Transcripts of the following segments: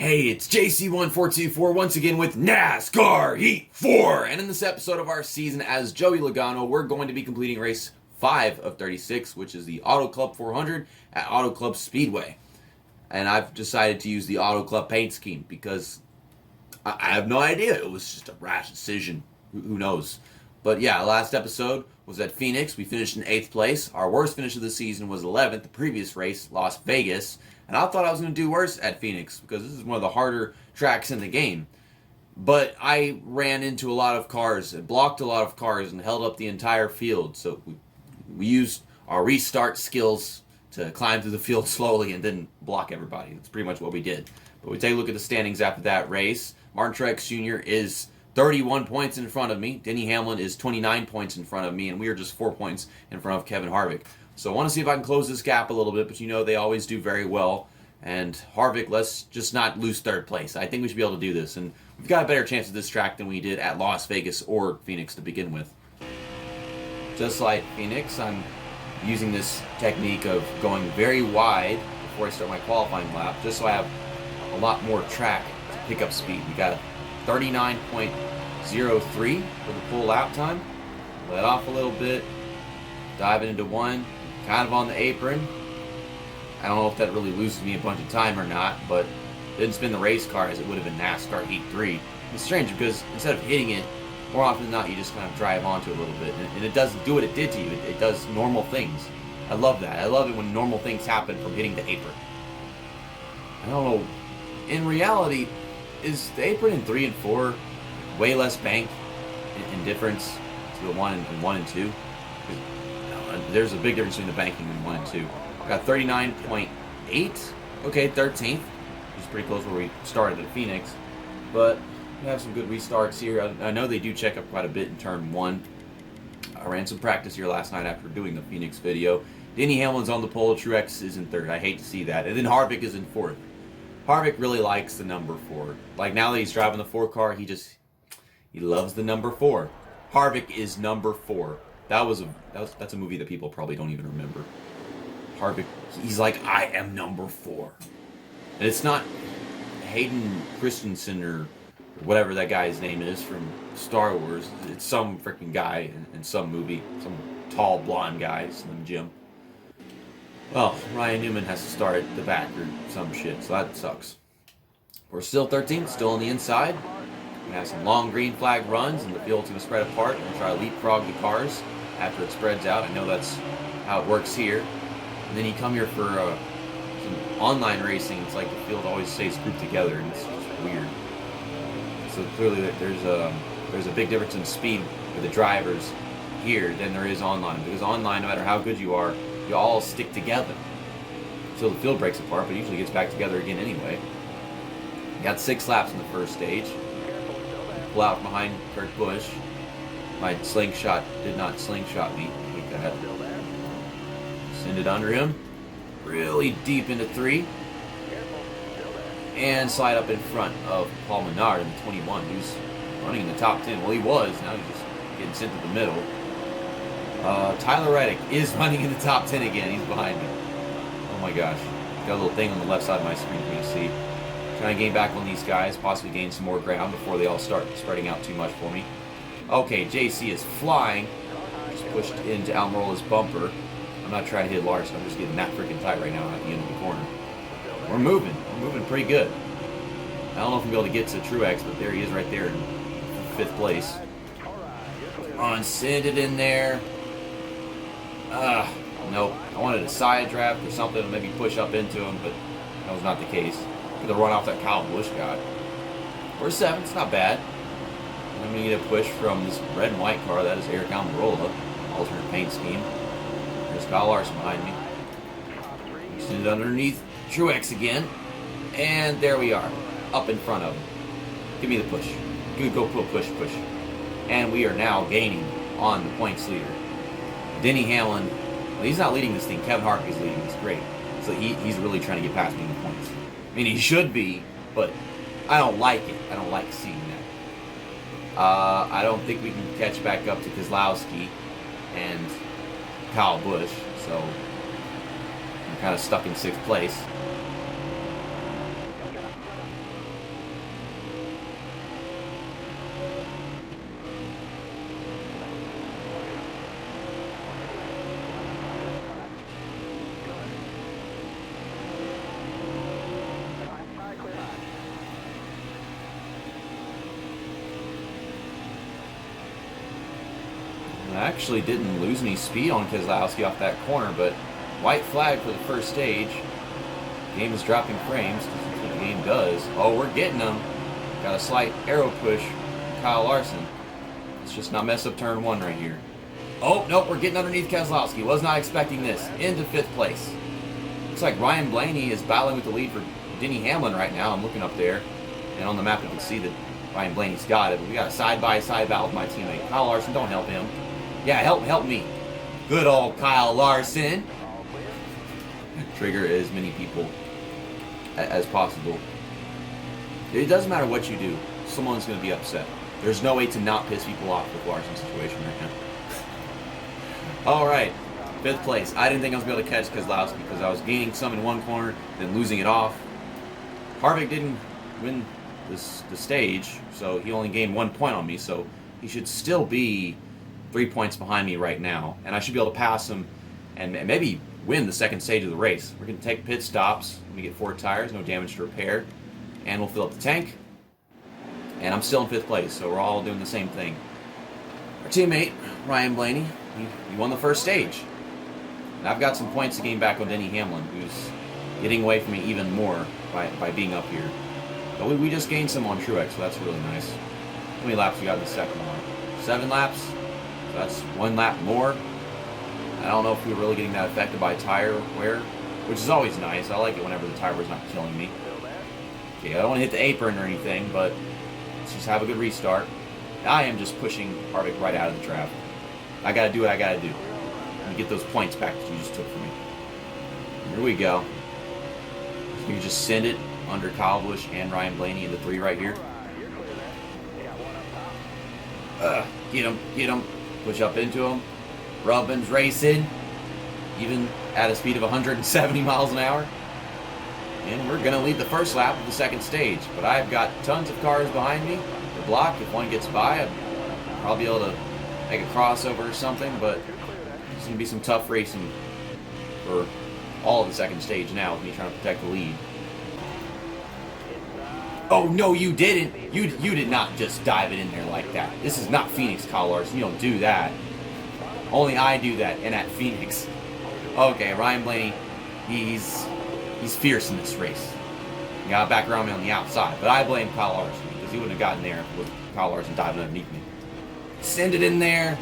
Hey, it's JC1424 once again with NASCAR Heat 4. And in this episode of our season as Joey Logano, we're going to be completing race 5 of 36, which is the Auto Club 400 at Auto Club Speedway. And I've decided to use the Auto Club paint scheme because I have no idea. It was just a rash decision. Who knows? But yeah, last episode was at Phoenix. We finished in 8th place. Our worst finish of the season was 11th. The previous race, Las Vegas. And I thought I was going to do worse at Phoenix because this is one of the harder tracks in the game. But I ran into a lot of cars, blocked a lot of cars, and held up the entire field. So we used our restart skills to climb through the field slowly and then block everybody. That's pretty much what we did. But we take a look at the standings after that race. Martin Truex Jr. is 31 points in front of me. Denny Hamlin is 29 points in front of me, and we are just 4 points in front of Kevin Harvick. So I want to see if I can close this gap a little bit, but you know they always do very well. And Harvick, let's just not lose 3rd place. I think we should be able to do this, and we've got a better chance at this track than we did at Las Vegas or Phoenix to begin with. Just like Phoenix, I'm using this technique of going very wide before I start my qualifying lap, just so I have a lot more track to pick up speed. We got 39.03 for the full lap time. Let off a little bit, diving into one, kind of on the apron. I don't know if that really loses me a bunch of time or not, but didn't spin the race car as it would have been NASCAR Heat 3. It's strange because instead of hitting it, more often than not, you just kind of drive onto it a little bit. And it doesn't do what it did to you. It does normal things. I love that. I love it when normal things happen from hitting the apron. I don't know. In reality, is the apron in 3 and 4 way less bank in difference to the 1 and 2? There's a big difference between the banking in 1 and 2. Got 39.8. Okay, 13th. Which is pretty close where we started at Phoenix. But we have some good restarts here. I know they do check up quite a bit in turn 1. I ran some practice here last night after doing the Phoenix video. Denny Hamlin's on the pole. Truex is in 3rd. I hate to see that. And then Harvick is in 4th. Harvick really likes the number 4. Like now that he's driving the 4 car, he loves the number 4. Harvick is number 4. That's a movie that people probably don't even remember. Harvick, he's like, I am number 4. And it's not Hayden Christensen or whatever that guy's name is from Star Wars. It's some freaking guy in some movie. Some tall blonde guy, Slim Jim. Well, Ryan Newman has to start at the back or some shit, so that sucks. We're still 13th, still on the inside. We have some long green flag runs, and the field's going to spread apart. We'll try to leapfrog the cars after it spreads out. I know that's how it works here. And then you come here for some online racing. It's like the field always stays grouped together, and it's just weird. So clearly there's a big difference in speed with the drivers here than there is online. Because online, no matter how good you are, you all stick together. So the field breaks apart, but usually gets back together again anyway. Got 6 laps in the first stage. Pull out behind Kurt Busch. My slingshot did not slingshot me. I hate that. Send it under him. Really deep into 3. And slide up in front of Paul Menard in the 21, who's running in the top 10. Well, he was. Now he's just getting sent to the middle. Tyler Reddick is running in the top 10 again. He's behind me. Oh my gosh. Got a little thing on the left side of my screen for you to see. Trying to gain back on these guys, possibly gain some more ground before they all start spreading out too much for me. Okay, JC is flying. Just pushed into Almirola's bumper. I'm not trying to hit Larson. I'm just getting that freaking tight right now at the end of the corner. We're moving. We're moving pretty good. I don't know if we'll be able to get to Truex, but there he is right there in 5th place. On, send it in there. Nope. I wanted a side draft or something to maybe push up into him, but that was not the case. Could have run off that Kyle Busch got. We're 7th. It's not bad. I'm going to get a push from this red and white car. That is Eric Almirola. Alternate paint scheme. There's Kyle Larson behind me. Send it underneath Truex again. And there we are. Up in front of him. Give me the push. Go push. And we are now gaining on the points leader. Denny Hamlin, well, he's not leading this thing. Kevin Harvick is leading this. Great. So he's really trying to get past me in the points. I mean, he should be, but I don't like it. I don't like seeing that. I don't think we can catch back up to Keselowski and Kyle Busch, so I'm kind of stuck in 6th place. actually didn't lose any speed on Keselowski off that corner, but white flag for the first stage. Game is dropping frames. That's what the game does. Oh, we're getting them. Got a slight arrow push. Kyle Larson. Let's just not mess up turn 1 right here. Oh, nope, we're getting underneath Keselowski. Was not expecting this. Into 5th place. Looks like Ryan Blaney is battling with the lead for Denny Hamlin right now. I'm looking up there. And on the map you can see that Ryan Blaney's got it. But we got a side-by-side battle with my teammate. Kyle Larson, don't help him. Yeah, help me. Good old Kyle Larson. Trigger as many people as possible. It doesn't matter what you do. Someone's going to be upset. There's no way to not piss people off with Larson's situation right now. Alright, 5th place. I didn't think I was going to be able to catch Keselowski because I was gaining some in one corner, then losing it off. Harvick didn't win the stage, so he only gained 1 point on me, so he should still be 3 points behind me right now. And I should be able to pass him and maybe win the second stage of the race. We're going to take pit stops. Let me get 4 tires, no damage to repair. And we'll fill up the tank. And I'm still in 5th place, so we're all doing the same thing. Our teammate, Ryan Blaney, he won the first stage. And I've got some points to gain back on Denny Hamlin, who's getting away from me even more by being up here. But we just gained some on Truex, so that's really nice. How many laps we got in the second one? 7 laps. So that's 1 lap more. I don't know if we were really getting that affected by tire wear, which is always nice. I like it whenever the tire wear's not killing me. Okay, I don't want to hit the apron or anything, but let's just have a good restart. I am just pushing Harvick right out of the trap. I gotta do what I gotta do. Let me get those points back that you just took from me. Here we go. You can just send it under Kyle Busch and Ryan Blaney into 3 right here. Get him. Push up into him. Rubbin's racing, even at a speed of 170 miles an hour. And we're going to lead the first lap of the second stage. But I've got tons of cars behind me. The block, if one gets by, I'll probably be able to make a crossover or something. But it's going to be some tough racing for all of the second stage now with me trying to protect the lead. Oh, no, you didn't. You did not just dive it in there like that. This is not Phoenix, Kyle Larson. You don't do that. Only I do that, and at Phoenix. Okay, Ryan Blaney, he's fierce in this race. He got back around me on the outside, but I blame Kyle Larson because he wouldn't have gotten there with Kyle Larson diving underneath me. Send it in there.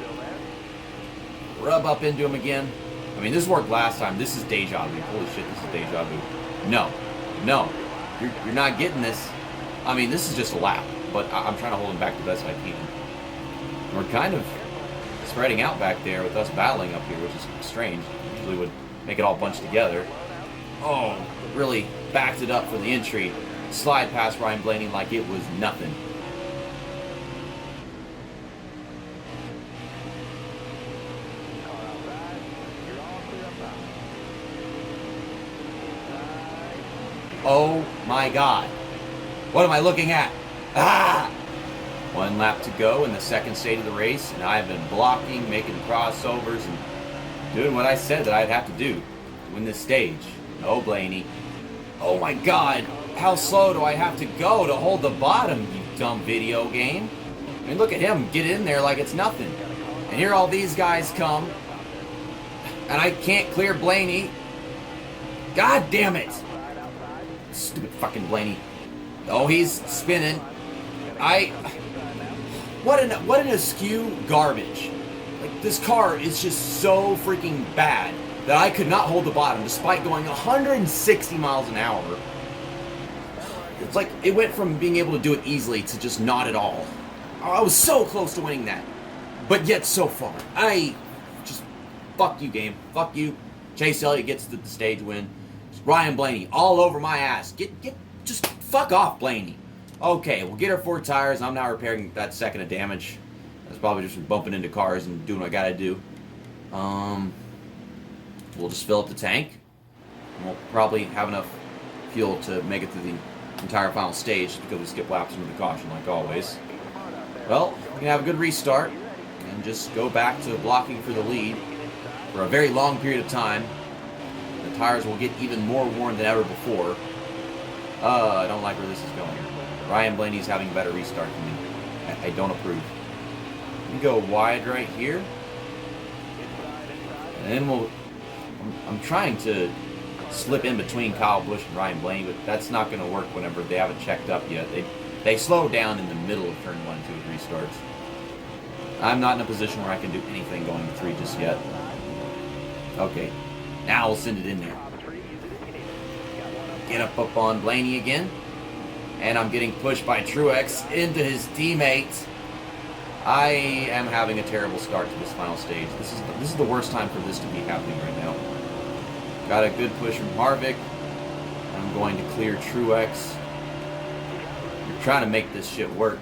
Rub up into him again. I mean, this worked last time. This is deja vu. Holy shit, this is deja vu. No. You're not getting this. I mean, this is just a lap, but I'm trying to hold him back the best I can. We're kind of spreading out back there with us battling up here, which is strange. Usually would make it all bunched together. Oh, really backed it up for the entry. Slide past Ryan Blaney like it was nothing. Oh my God. What am I looking at? Ah! 1 lap to go in the second stage of the race, and I've been blocking, making crossovers, and doing what I said that I'd have to do to win this stage. Oh, Blaney. Oh my God. How slow do I have to go to hold the bottom, you dumb video game? I mean, look at him get in there like it's nothing. And here all these guys come, and I can't clear Blaney. God damn it. Stupid fucking Blaney. Oh, he's spinning. What an askew garbage. Like, this car is just so freaking bad that I could not hold the bottom despite going 160 miles an hour. It's like it went from being able to do it easily to just not at all. I was so close to winning that, but yet so far. Fuck you, game. Fuck you. Chase Elliott gets the stage win. Ryan Blaney all over my ass. Just fuck off, Blaney. Okay, we'll get our 4 tires. I'm now repairing that second of damage. That's probably just from bumping into cars and doing what I gotta do. We'll just fill up the tank. And we'll probably have enough fuel to make it through the entire final stage because we skip laps into the caution like always. Well, we can have a good restart and just go back to blocking for the lead for a very long period of time. The tires will get even more worn than ever before. I don't like where this is going. Ryan Blaney's having a better restart than me. I don't approve. We go wide right here. And then I'm trying to slip in between Kyle Busch and Ryan Blaney, but that's not going to work whenever they haven't checked up yet. They slow down in the middle of turn 1, 2, and 3 starts. I'm not in a position where I can do anything going to 3 just yet. Okay, now we'll send it in there. Get up on Blaney again. And I'm getting pushed by Truex into his teammates. I am having a terrible start to this final stage. This is the worst time for this to be happening right now. Got a good push from Harvick. I'm going to clear Truex. You're trying to make this shit work.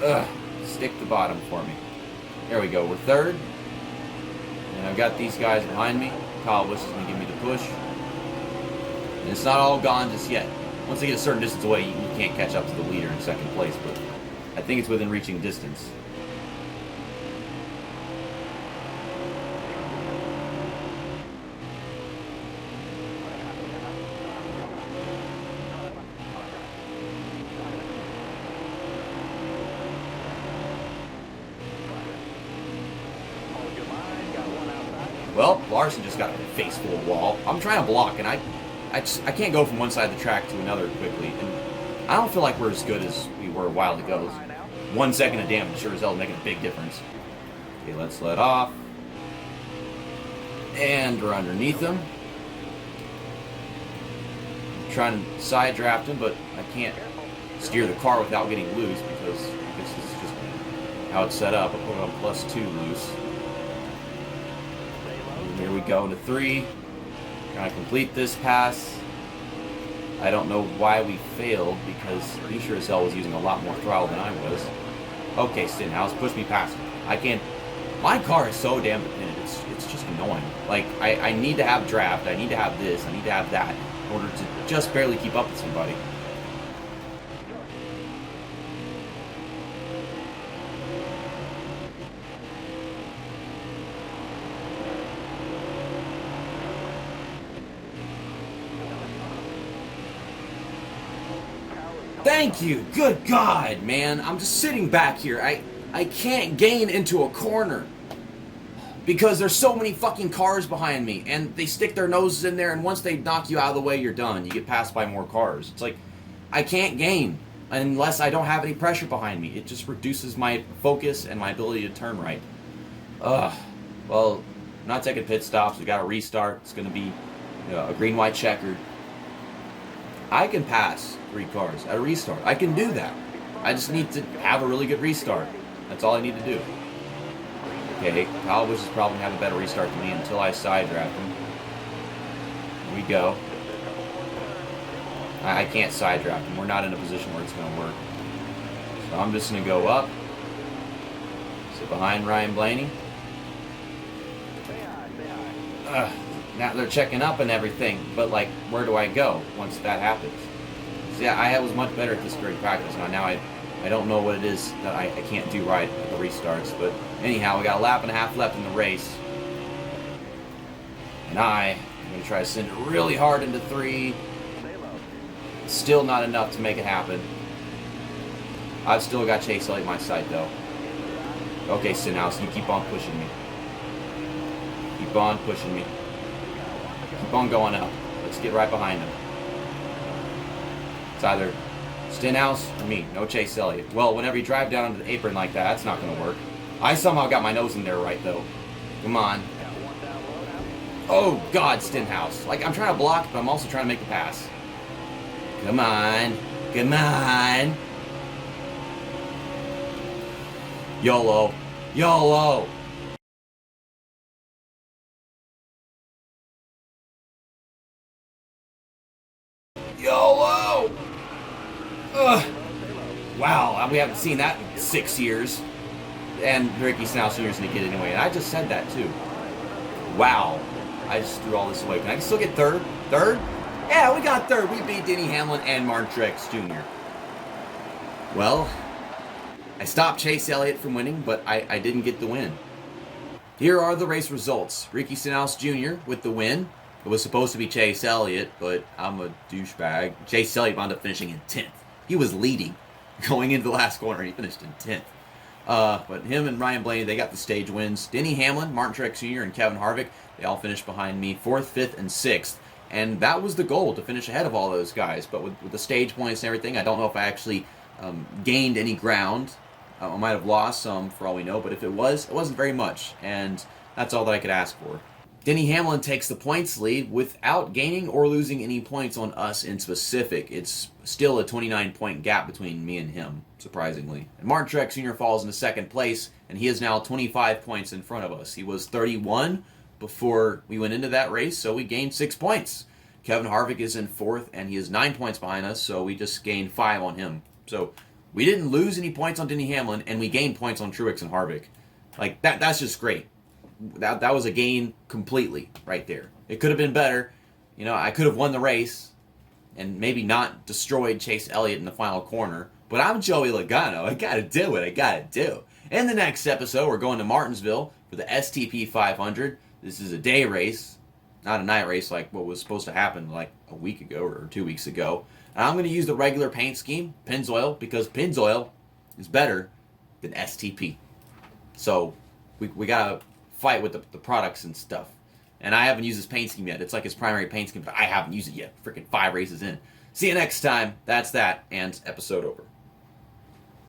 Ugh, stick the bottom for me. There we go, we're third. And I've got these guys behind me. Kyle Busch is going to give me the push. And it's not all gone just yet. Once they get a certain distance away, you can't catch up to the leader in second place, but I think it's within reaching distance. Well, Larson just got a face full of wall. I'm trying to block, and I can't go from one side of the track to another quickly. And I don't feel like we're as good as we were a while ago. 1 second of damage sure as hell is making a big difference. Okay, let's let off. And we're underneath him. I'm trying to side draft him, but I can't steer the car without getting loose because this is just how it's set up. I'll put it on +2 loose. And here we go into 3. Trying to complete this pass. I don't know why we failed because he sure as hell was using a lot more throttle than I was. Okay, Stenhouse, push me past him. I can't. My car is so damn dependent. It's just annoying. Like, I need to have draft. I need to have this. I need to have that in order to just barely keep up with somebody. Thank you. Good God, man. I'm just sitting back here. I can't gain into a corner because there's so many fucking cars behind me, and they stick their noses in there, and once they knock you out of the way, you're done. You get passed by more cars. It's like, I can't gain unless I don't have any pressure behind me. It just reduces my focus and my ability to turn right. Well, I'm not taking pit stops. We got to restart. It's going to be a green, white, checkered. I can pass 3 cars at a restart. I can do that. I just need to have a really good restart. That's all I need to do. Okay, Kyle Busch is probably going to have a better restart than me until I side draft him. Here we go. I can't side draft him. We're not in a position where it's going to work. So I'm just going to go up. Sit behind Ryan Blaney. Now they're checking up and everything, but like, where do I go once that happens? See, I was much better at this during practice. Now I don't know what it is that I can't do right at the restarts, but anyhow, we got a lap and a half left in the race. And I'm going to try to send it really hard into 3. Still not enough to make it happen. I've still got Chase Elliott my sight, though. Okay, Stenhouse, you keep on pushing me. Keep on pushing me. Keep on going up. Let's get right behind him. It's either Stenhouse or me. No Chase Elliott. Well, whenever you drive down into the apron like that, that's not going to work. I somehow got my nose in there right, though. Come on. Oh, God, Stenhouse. Like, I'm trying to block, but I'm also trying to make the pass. Come on. Come on. YOLO. YOLO. YOLO! Ugh. Wow, we haven't seen that in 6 years. And Ricky Stenhouse Jr. is going to get it anyway. And I just said that, too. Wow. I just threw all this away. Can I still get third? Third? Yeah, we got third. We beat Denny Hamlin and Martin Truex Jr. Well, I stopped Chase Elliott from winning, but I didn't get the win. Here are the race results. Ricky Stenhouse Jr. with the win. It was supposed to be Chase Elliott, but I'm a douchebag. Chase Elliott wound up finishing in 10th. He was leading going into the last corner, and he finished in 10th. But him and Ryan Blaney, they got the stage wins. Denny Hamlin, Martin Truex Jr., and Kevin Harvick, they all finished behind me, 4th, 5th, and 6th. And that was the goal, to finish ahead of all those guys. But with the stage points and everything, I don't know if I actually gained any ground. I might have lost some, for all we know. But if it wasn't very much. And that's all that I could ask for. Denny Hamlin takes the points lead without gaining or losing any points on us in specific. It's still a 29-point gap between me and him, surprisingly. And Martin Truex Jr. falls into 2nd place, and he is now 25 points in front of us. He was 31 before we went into that race, so we gained 6 points. Kevin Harvick is in 4th, and he is 9 points behind us, so we just gained 5 on him. So we didn't lose any points on Denny Hamlin, and we gained points on Truex and Harvick. Like, that's just great. That was a gain completely right there. It could have been better. You know, I could have won the race and maybe not destroyed Chase Elliott in the final corner. But I'm Joey Logano. I got to do what I got to do. In the next episode, we're going to Martinsville for the STP 500. This is a day race, not a night race like what was supposed to happen like a week ago or 2 weeks ago. And I'm going to use the regular paint scheme, Pennzoil, because Pennzoil is better than STP. So we got to fight with the products and stuff. And I haven't used this paint scheme yet. It's like his primary paint scheme, but I haven't used it yet. Freaking 5 races in. See you next time. That's that, and episode over.